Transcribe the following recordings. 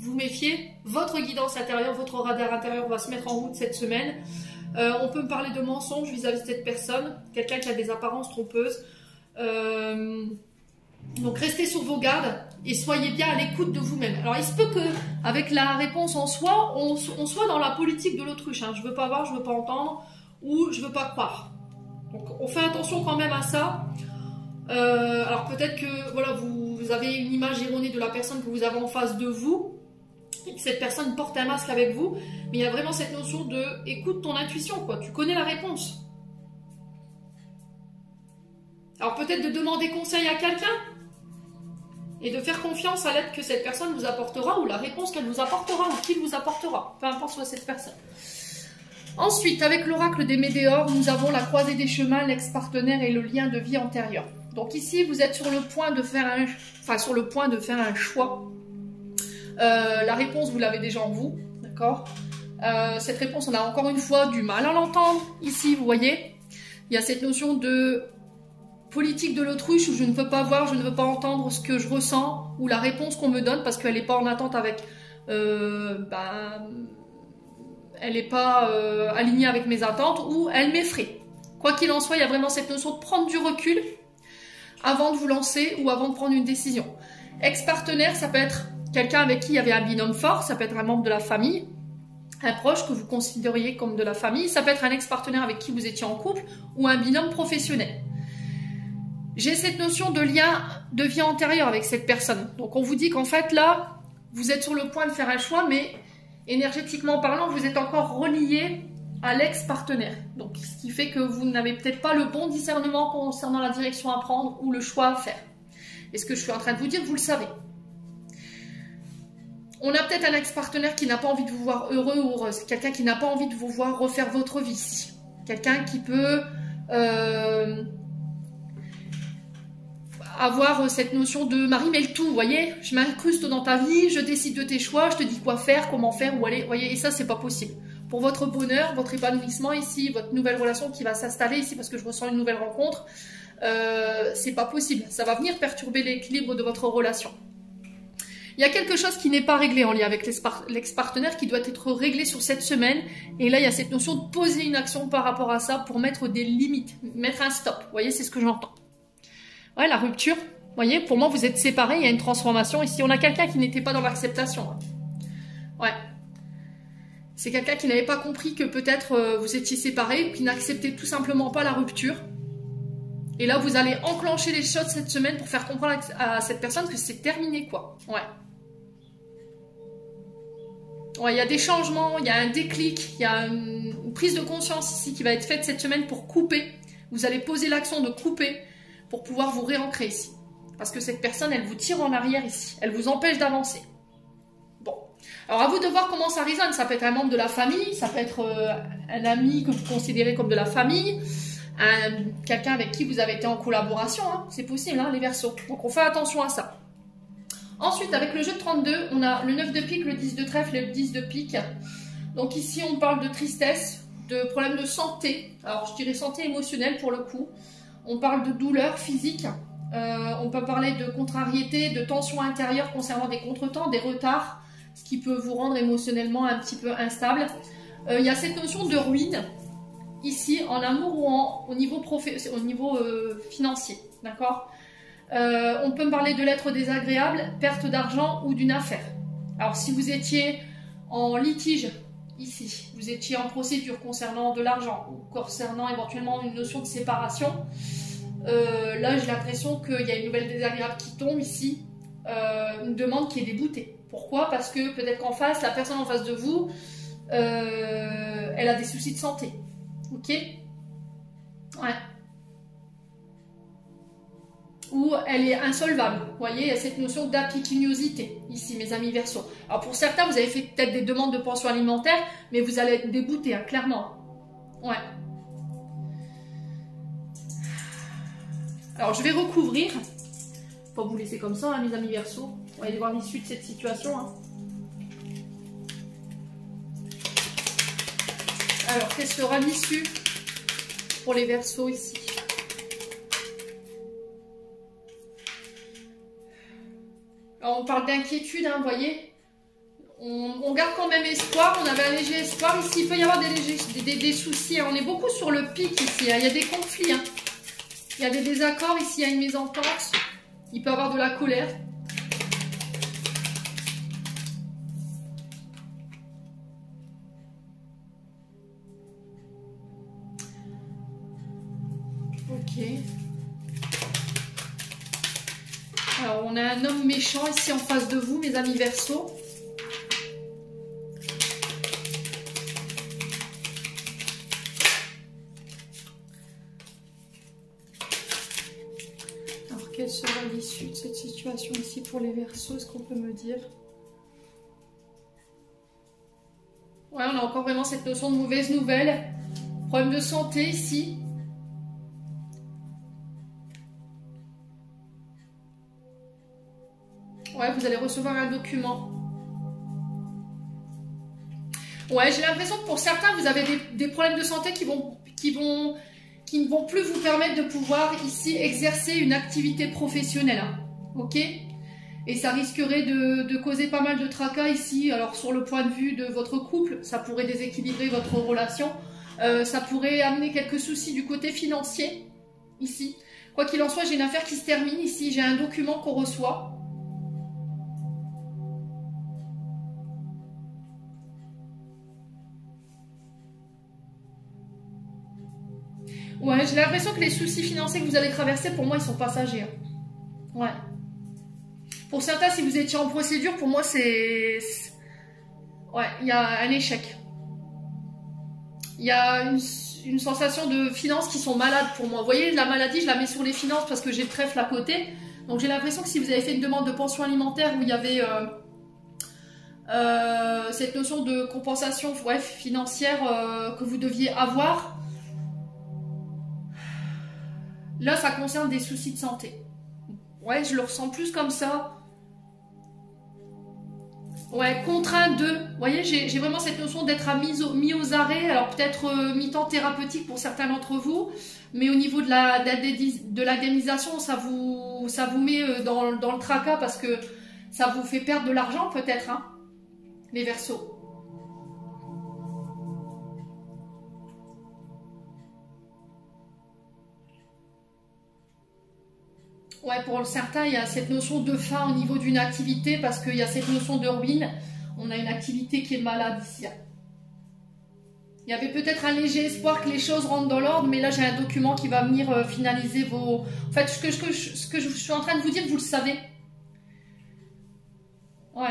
vous méfier. Votre guidance intérieure, votre radar intérieur va se mettre en route cette semaine. On peut me parler de mensonges vis-à-vis de cette personne, quelqu'un qui a des apparences trompeuses. Donc restez sur vos gardes et soyez bien à l'écoute de vous-même. Alors il se peut que avec la réponse en soi, on soit dans la politique de l'autruche. Hein. Je veux pas voir, je veux pas entendre ou je veux pas croire. Donc on fait attention quand même à ça. Alors peut-être que voilà, vous avez une image erronée de la personne que vous avez en face de vous et que cette personne porte un masque avec vous, mais il y a vraiment cette notion de écoute ton intuition, quoi. Tu connais la réponse. Alors peut-être de demander conseil à quelqu'un et de faire confiance à l'aide que cette personne vous apportera ou la réponse qu'elle vous apportera ou qu'il vous apportera, peu importe soit cette personne. Ensuite, avec l'oracle des météores, nous avons la croisée des chemins, l'ex-partenaire et le lien de vie antérieur. Donc ici, vous êtes sur le point de faire un choix. La réponse, vous l'avez déjà en vous, d'accord. Cette réponse, on a encore une fois du mal à l'entendre. Ici, vous voyez, il y a cette notion de politique de l'autruche où je ne veux pas voir, je ne veux pas entendre ce que je ressens ou la réponse qu'on me donne parce qu'elle n'est pas en attente avec... elle n'est pas alignée avec mes attentes ou elle m'effraie. Quoi qu'il en soit, il y a vraiment cette notion de prendre du recul avant de vous lancer ou avant de prendre une décision. Ex-partenaire, ça peut être quelqu'un avec qui il y avait un binôme fort, ça peut être un membre de la famille, un proche que vous considériez comme de la famille, ça peut être un ex-partenaire avec qui vous étiez en couple ou un binôme professionnel. J'ai cette notion de lien de vie antérieure avec cette personne. Donc on vous dit qu'en fait là, vous êtes sur le point de faire un choix, mais énergétiquement parlant, vous êtes encore relié à l'ex-partenaire. Donc ce qui fait que vous n'avez peut-être pas le bon discernement concernant la direction à prendre ou le choix à faire. Et ce que je suis en train de vous dire, vous le savez. On a peut-être un ex-partenaire qui n'a pas envie de vous voir heureux ou heureuse. Quelqu'un qui n'a pas envie de vous voir refaire votre vie. Quelqu'un qui peut... avoir cette notion de Marie mêle tout, vous voyez, je m'incruste dans ta vie, je décide de tes choix, je te dis quoi faire, comment faire, où aller, vous voyez, et ça c'est pas possible. Pour votre bonheur, votre épanouissement ici, votre nouvelle relation qui va s'installer ici parce que je ressens une nouvelle rencontre, c'est pas possible, ça va venir perturber l'équilibre de votre relation. Il y a quelque chose qui n'est pas réglé en lien avec l'ex-partenaire qui doit être réglé sur cette semaine, et là il y a cette notion de poser une action par rapport à ça pour mettre des limites, mettre un stop, vous voyez, c'est ce que j'entends. Ouais, la rupture, vous voyez, pour moi, vous êtes séparés, il y a une transformation. Ici, on a quelqu'un qui n'était pas dans l'acceptation. Ouais. C'est quelqu'un qui n'avait pas compris que peut-être vous étiez séparés, qui n'acceptait tout simplement pas la rupture. Et là, vous allez enclencher les choses cette semaine pour faire comprendre à cette personne que c'est terminé, quoi. Ouais. Ouais, il y a des changements, il y a un déclic, il y a une prise de conscience ici qui va être faite cette semaine pour couper. Vous allez poser l'action de couper pour pouvoir vous réancrer ici. Parce que cette personne, elle vous tire en arrière ici. Elle vous empêche d'avancer. Bon. Alors, à vous de voir comment ça résonne. Ça peut être un membre de la famille, ça peut être un ami que vous considérez comme de la famille, quelqu'un avec qui vous avez été en collaboration. Hein. C'est possible, hein, les Verseaux. Donc, on fait attention à ça. Ensuite, avec le jeu de 32, on a le 9 de pique, le 10 de trèfle et le 10 de pique. Donc ici, on parle de tristesse, de problèmes de santé. Alors, je dirais santé émotionnelle pour le coup. On parle de douleur physique, on peut parler de contrariété, de tension intérieure concernant des contretemps, des retards, ce qui peut vous rendre émotionnellement un petit peu instable. Il y a cette notion de ruine, ici, en amour ou au niveau, financier, d'accord. On peut me parler de lettres désagréables, perte d'argent ou d'une affaire. Alors, si vous étiez en litige, ici, vous étiez en procédure concernant de l'argent ou concernant éventuellement une notion de séparation, là j'ai l'impression qu'il y a une nouvelle désagréable qui tombe ici, une demande qui est déboutée. Pourquoi? Parce que peut-être qu'en face, la personne en face de vous, elle a des soucis de santé. Ok? Ouais. Ou elle est insolvable. Vous voyez, il y a cette notion d'apiquinosité, ici, mes amis Verseaux. Alors, pour certains, vous avez fait peut-être des demandes de pension alimentaire, mais vous allez être débouté, hein, clairement. Ouais. Alors, je vais recouvrir. Pas vous laisser comme ça, hein, mes amis Verseaux. On va aller voir l'issue de cette situation. Hein. Alors, quelle sera l'issue pour les Verseaux ici? Alors, on parle d'inquiétude, hein, vous voyez. on garde quand même espoir. On avait un léger espoir. Ici, il peut y avoir des soucis. On est beaucoup sur le pic ici. Il y a des conflits. Il y a des désaccords. Ici, il y a une mésentente. Il peut y avoir de la colère. Ok. Alors, on a un homme méchant ici en face de vous, mes amis Verseaux. Alors, quelle sera l'issue de cette situation ici pour les Verseaux? Est-ce qu'on peut me dire? Ouais, on a encore vraiment cette notion de mauvaise nouvelle. Problème de santé ici. Ouais, vous allez recevoir un document. Ouais, j'ai l'impression que pour certains, vous avez des problèmes de santé qui ne vont plus vous permettre de pouvoir ici exercer une activité professionnelle. Hein. Ok? Et ça risquerait de causer pas mal de tracas ici. Alors, sur le point de vue de votre couple, ça pourrait déséquilibrer votre relation. Ça pourrait amener quelques soucis du côté financier, ici. Quoi qu'il en soit, j'ai une affaire qui se termine ici. J'ai un document qu'on reçoit. Ouais, j'ai l'impression que les soucis financiers que vous allez traverser, pour moi, ils sont passagers. Hein. Ouais. Pour certains, si vous étiez en procédure, pour moi, c'est... Ouais, il y a un échec. Il y a une sensation de finances qui sont malades pour moi. Vous voyez, la maladie, je la mets sur les finances parce que j'ai le trèfle à côté. Donc, j'ai l'impression que si vous avez fait une demande de pension alimentaire où il y avait cette notion de compensation financière que vous deviez avoir... Là, ça concerne des soucis de santé. Ouais, je le ressens plus comme ça. Ouais, contraint de... Vous voyez, j'ai vraiment cette notion d'être mis aux arrêts. Alors, peut-être mi-temps thérapeutique pour certains d'entre vous. Mais au niveau de l'indemnisation, ça vous met dans le tracas parce que ça vous fait perdre de l'argent, peut-être, hein, les Verseaux. Ouais, pour certains, il y a cette notion de fin au niveau d'une activité parce qu'il y a cette notion de ruine. On a une activité qui est malade ici. Il y avait peut-être un léger espoir que les choses rentrent dans l'ordre, mais là, j'ai un document qui va venir finaliser vos... En fait, ce que je suis en train de vous dire, vous le savez. Ouais.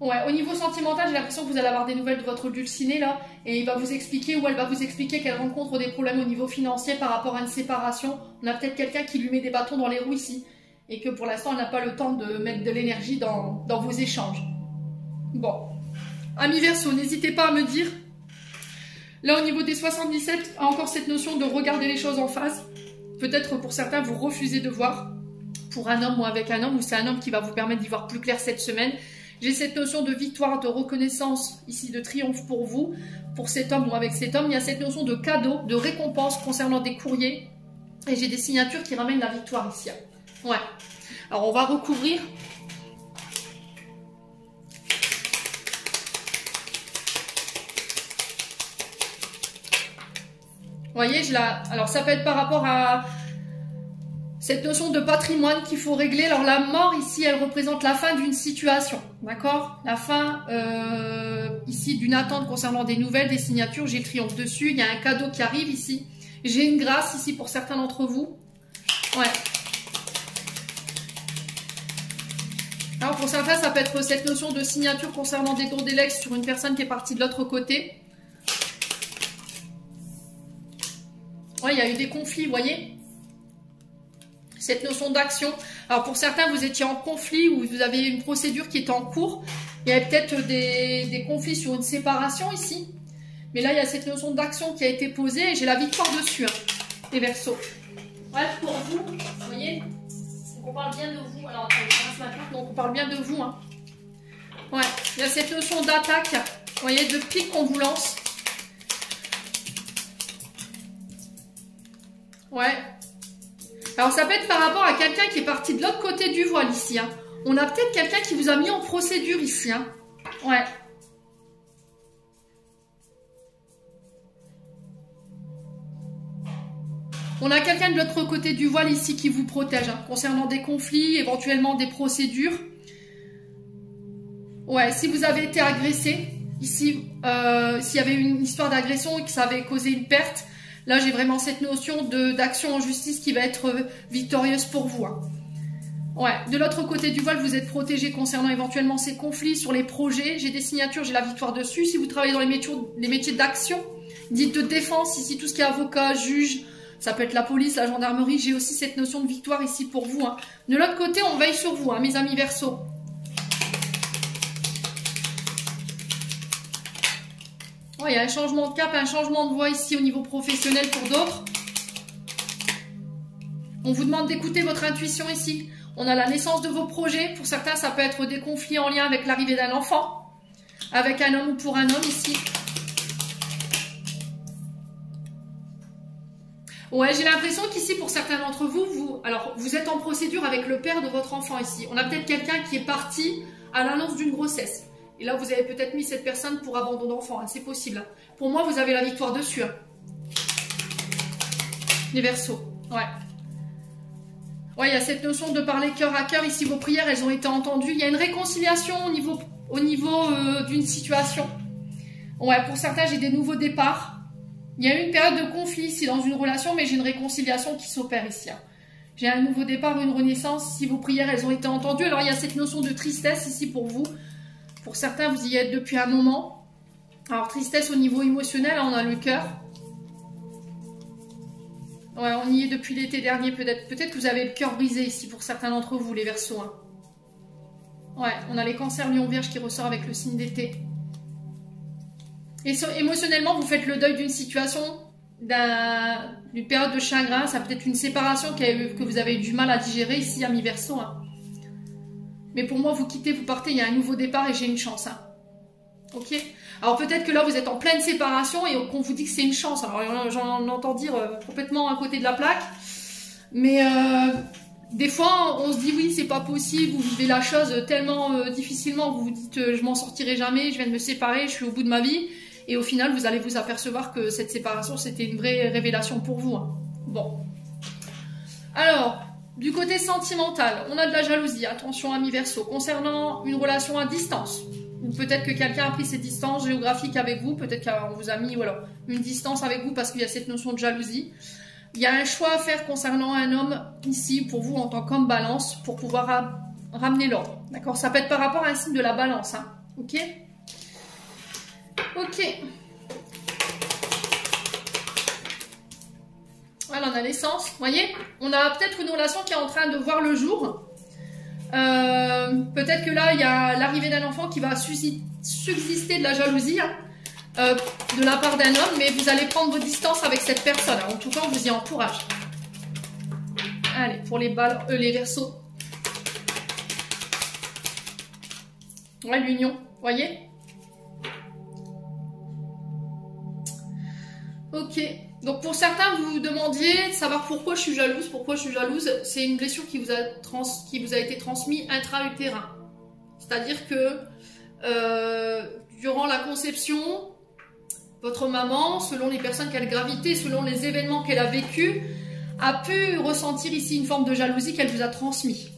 Ouais, au niveau sentimental, j'ai l'impression que vous allez avoir des nouvelles de votre dulcinée là, et il va vous expliquer ou elle va vous expliquer qu'elle rencontre des problèmes au niveau financier par rapport à une séparation. On a peut-être quelqu'un qui lui met des bâtons dans les roues ici, et que pour l'instant, elle n'a pas le temps de mettre de l'énergie dans vos échanges. Bon, amis Verseaux, n'hésitez pas à me dire. Là, au niveau des 77, encore cette notion de regarder les choses en face. Peut-être pour certains, vous refusez de voir pour un homme ou avec un homme, ou c'est un homme qui va vous permettre d'y voir plus clair cette semaine. J'ai cette notion de victoire, de reconnaissance, ici de triomphe pour vous, pour cet homme ou avec cet homme. Il y a cette notion de cadeau, de récompense concernant des courriers. Et j'ai des signatures qui ramènent la victoire ici. Ouais. Alors on va recouvrir. Vous voyez, alors ça peut être par rapport à... cette notion de patrimoine qu'il faut régler. Alors la mort ici, elle représente la fin d'une situation, d'accord? La fin ici d'une attente concernant des nouvelles, des signatures. J'ai le triomphe dessus, il y a un cadeau qui arrive ici. J'ai une grâce ici pour certains d'entre vous. Ouais. Alors pour certains, ça peut être cette notion de signature concernant des dons d'élex sur une personne qui est partie de l'autre côté. Ouais, il y a eu des conflits, vous voyez? Cette notion d'action. Alors pour certains, vous étiez en conflit ou vous avez une procédure qui est en cours. Il y avait peut-être des conflits sur une séparation ici. Mais là, il y a cette notion d'action qui a été posée et j'ai la victoire dessus, hein, les Verseaux. Bref, pour vous, vous voyez, on parle bien de vous. Alors, attendez, je passe ma carte, donc on parle bien de vous. Hein. Ouais, il y a cette notion d'attaque, vous voyez, de pique qu'on vous lance. Ouais. Alors ça peut être par rapport à quelqu'un qui est parti de l'autre côté du voile ici. Hein. On a peut-être quelqu'un qui vous a mis en procédure ici. Hein. Ouais. On a quelqu'un de l'autre côté du voile ici qui vous protège, hein, concernant des conflits, éventuellement des procédures. Ouais, si vous avez été agressé, ici, s'il y avait une histoire d'agression et que ça avait causé une perte, là j'ai vraiment cette notion d'action en justice qui va être victorieuse pour vous. Hein. Ouais, de l'autre côté du voile, vous êtes protégé concernant éventuellement ces conflits sur les projets. J'ai des signatures, j'ai la victoire dessus. Si vous travaillez dans les métiers d'action, dites de défense, ici tout ce qui est avocat, juge, ça peut être la police, la gendarmerie, j'ai aussi cette notion de victoire ici pour vous. Hein. De l'autre côté, on veille sur vous, hein, mes amis Verseaux. Ouais, il y a un changement de cap, un changement de voie ici au niveau professionnel pour d'autres. On vous demande d'écouter votre intuition ici. On a la naissance de vos projets. Pour certains, ça peut être des conflits en lien avec l'arrivée d'un enfant. Avec un homme ou pour un homme ici. Ouais, j'ai l'impression qu'ici, pour certains d'entre vous, alors, vous êtes en procédure avec le père de votre enfant ici. On a peut-être quelqu'un qui est parti à l'annonce d'une grossesse. Et là, vous avez peut-être mis cette personne pour abandon d'enfant. Hein, c'est possible. Pour moi, vous avez la victoire dessus. Hein. Les Verseaux. Ouais. Ouais, il y a cette notion de parler cœur à cœur. Ici, vos prières, elles ont été entendues. Il y a une réconciliation au niveau d'une situation. Ouais, pour certains, j'ai des nouveaux départs. Il y a eu une période de conflit ici dans une relation, mais j'ai une réconciliation qui s'opère ici. Hein. J'ai un nouveau départ, une renaissance. Si vos prières, elles ont été entendues. Alors, il y a cette notion de tristesse ici pour vous. Pour certains, vous y êtes depuis un moment. Alors, tristesse au niveau émotionnel, on a le cœur. Ouais, on y est depuis l'été dernier, peut-être. Peut-être que vous avez le cœur brisé ici pour certains d'entre vous, les Verseaux. Hein. Ouais, on a les cancers Lion Vierge qui ressort avec le signe d'été. Et émotionnellement, vous faites le deuil d'une situation, d'une période de chagrin. Ça peut être une séparation que vous avez eu du mal à digérer ici, amis Verseaux. Hein. Mais pour moi, vous quittez, vous partez, il y a un nouveau départ et j'ai une chance. Hein. Ok. Alors peut-être que là, vous êtes en pleine séparation et qu'on vous dit que c'est une chance. Alors j'en entends dire complètement à côté de la plaque. Mais des fois, on se dit oui, c'est pas possible. Vous vivez la chose tellement difficilement. Vous vous dites je m'en sortirai jamais, je viens de me séparer, je suis au bout de ma vie. Et au final, vous allez vous apercevoir que cette séparation, c'était une vraie révélation pour vous. Hein. Bon. Alors, du côté sentimental, on a de la jalousie. Attention, amis Verseaux. Concernant une relation à distance. Ou peut-être que quelqu'un a pris ses distances géographiques avec vous. Peut-être qu'on vous a mis voilà, une distance avec vous parce qu'il y a cette notion de jalousie. Il y a un choix à faire concernant un homme ici, pour vous, en tant qu'homme balance, pour pouvoir ramener l'ordre. D'accord? Ça peut être par rapport à un signe de la balance. Hein. Ok? Ok. Voilà, on a l'essence. Vous voyez? On a peut-être une relation qui est en train de voir le jour. Peut-être que là, il y a l'arrivée d'un enfant qui va subsister de la jalousie hein, de la part d'un homme, mais vous allez prendre vos distances avec cette personne. En tout cas, on vous y encourage. Allez, pour les Verseaux. Ouais, l'union, vous voyez? Ok. Donc pour certains, vous vous demandiez de savoir pourquoi je suis jalouse. Pourquoi je suis jalouse? C'est une blessure qui vous a été transmise intra-utérin. C'est-à-dire que durant la conception, votre maman, selon les personnes qu'elle gravitait, selon les événements qu'elle a vécus, a pu ressentir ici une forme de jalousie qu'elle vous a transmise.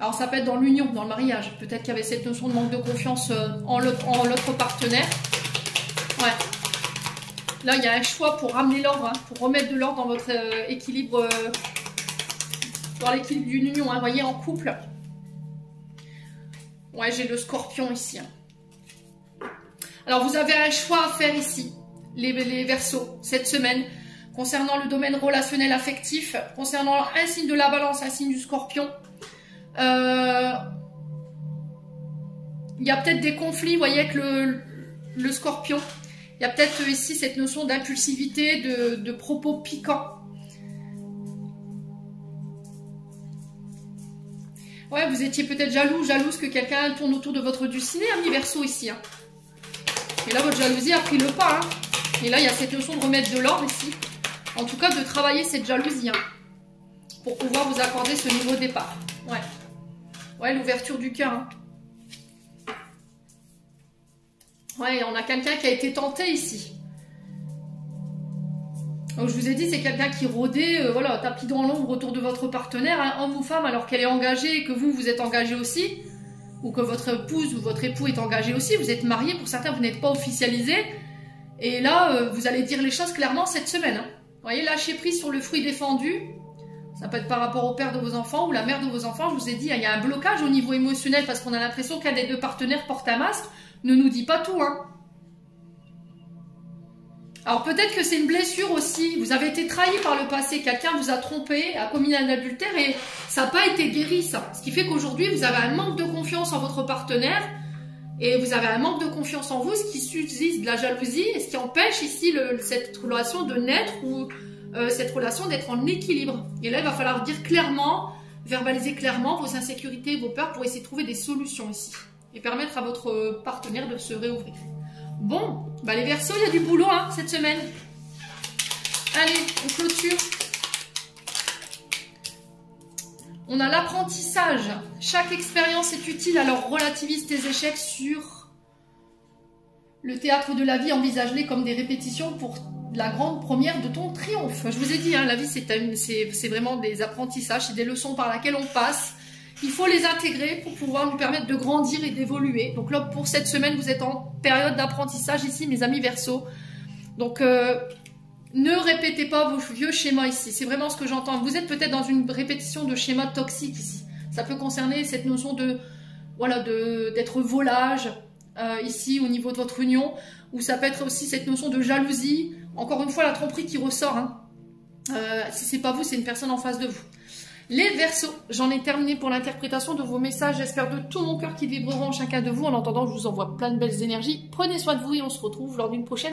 Alors ça peut être dans l'union, dans le mariage. Peut-être qu'il y avait cette notion de manque de confiance en l'autre partenaire. Ouais. Là, il y a un choix pour ramener l'ordre, hein, pour remettre de l'ordre dans votre équilibre, dans l'équilibre d'une union, hein, voyez, en couple. Ouais, j'ai le Scorpion ici. Hein. Alors, vous avez un choix à faire ici, les Verseaux, cette semaine, concernant le domaine relationnel affectif, concernant un signe de la Balance, un signe du Scorpion. Il y a peut-être des conflits, vous voyez, avec le Scorpion. Il y a peut-être ici cette notion d'impulsivité, de propos piquants. Ouais, vous étiez peut-être jalouse que quelqu'un tourne autour de votre dulciné, amis Verseaux ici. Hein. Et là, votre jalousie a pris le pas. Hein. Et là, il y a cette notion de remettre de l'ordre ici. En tout cas, de travailler cette jalousie. Hein. pour pouvoir vous accorder ce nouveau départ. Ouais, ouais, l'ouverture du cœur. Hein. Ouais, on a quelqu'un qui a été tenté ici. Donc, je vous ai dit, c'est quelqu'un qui rôdait, voilà, tapis dans l'ombre autour de votre partenaire, hein, homme ou femme, alors qu'elle est engagée et que vous êtes engagé aussi, ou que votre épouse ou votre époux est engagé aussi. Vous êtes marié, pour certains, vous n'êtes pas officialisé. Et là, vous allez dire les choses clairement cette semaine. Hein. Vous voyez, lâchez prise sur le fruit défendu. Ça peut être par rapport au père de vos enfants ou la mère de vos enfants. Je vous ai dit, il y a un blocage au niveau émotionnel parce qu'on a l'impression qu'un des deux partenaires porte un masque. Ne nous dit pas tout, hein. Alors peut-être que c'est une blessure aussi. Vous avez été trahi par le passé. Quelqu'un vous a trompé, a commis un adultère et ça n'a pas été guéri, ça. Ce qui fait qu'aujourd'hui, vous avez un manque de confiance en votre partenaire et vous avez un manque de confiance en vous, ce qui suscite de la jalousie et ce qui empêche ici cette relation de naître ou cette relation d'être en équilibre. Et là, il va falloir dire clairement, verbaliser clairement vos insécurités, vos peurs pour essayer de trouver des solutions ici et permettre à votre partenaire de se réouvrir. Bon, bah les Verseaux, il y a du boulot hein, cette semaine. Allez, on clôture. On a l'apprentissage. Chaque expérience est utile, alors relativise tes échecs sur le théâtre de la vie. Envisage-les comme des répétitions pour la grande première de ton triomphe. Je vous ai dit, hein, la vie, c'est vraiment des apprentissages, c'est des leçons par lesquelles on passe. Il faut les intégrer pour pouvoir nous permettre de grandir et d'évoluer. Donc là, pour cette semaine, vous êtes en période d'apprentissage ici, mes amis Verseaux. Donc, ne répétez pas vos vieux schémas ici. C'est vraiment ce que j'entends. Vous êtes peut-être dans une répétition de schémas toxiques ici. Ça peut concerner cette notion de, voilà, d'être volage ici au niveau de votre union. Ou ça peut être aussi cette notion de jalousie. Encore une fois, la tromperie qui ressort. Hein. Si c'est pas vous, c'est une personne en face de vous. Les Verseaux, j'en ai terminé pour l'interprétation de vos messages. J'espère de tout mon cœur qu'ils vibreront chacun de vous. En attendant, je vous envoie plein de belles énergies. Prenez soin de vous et on se retrouve lors d'une prochaine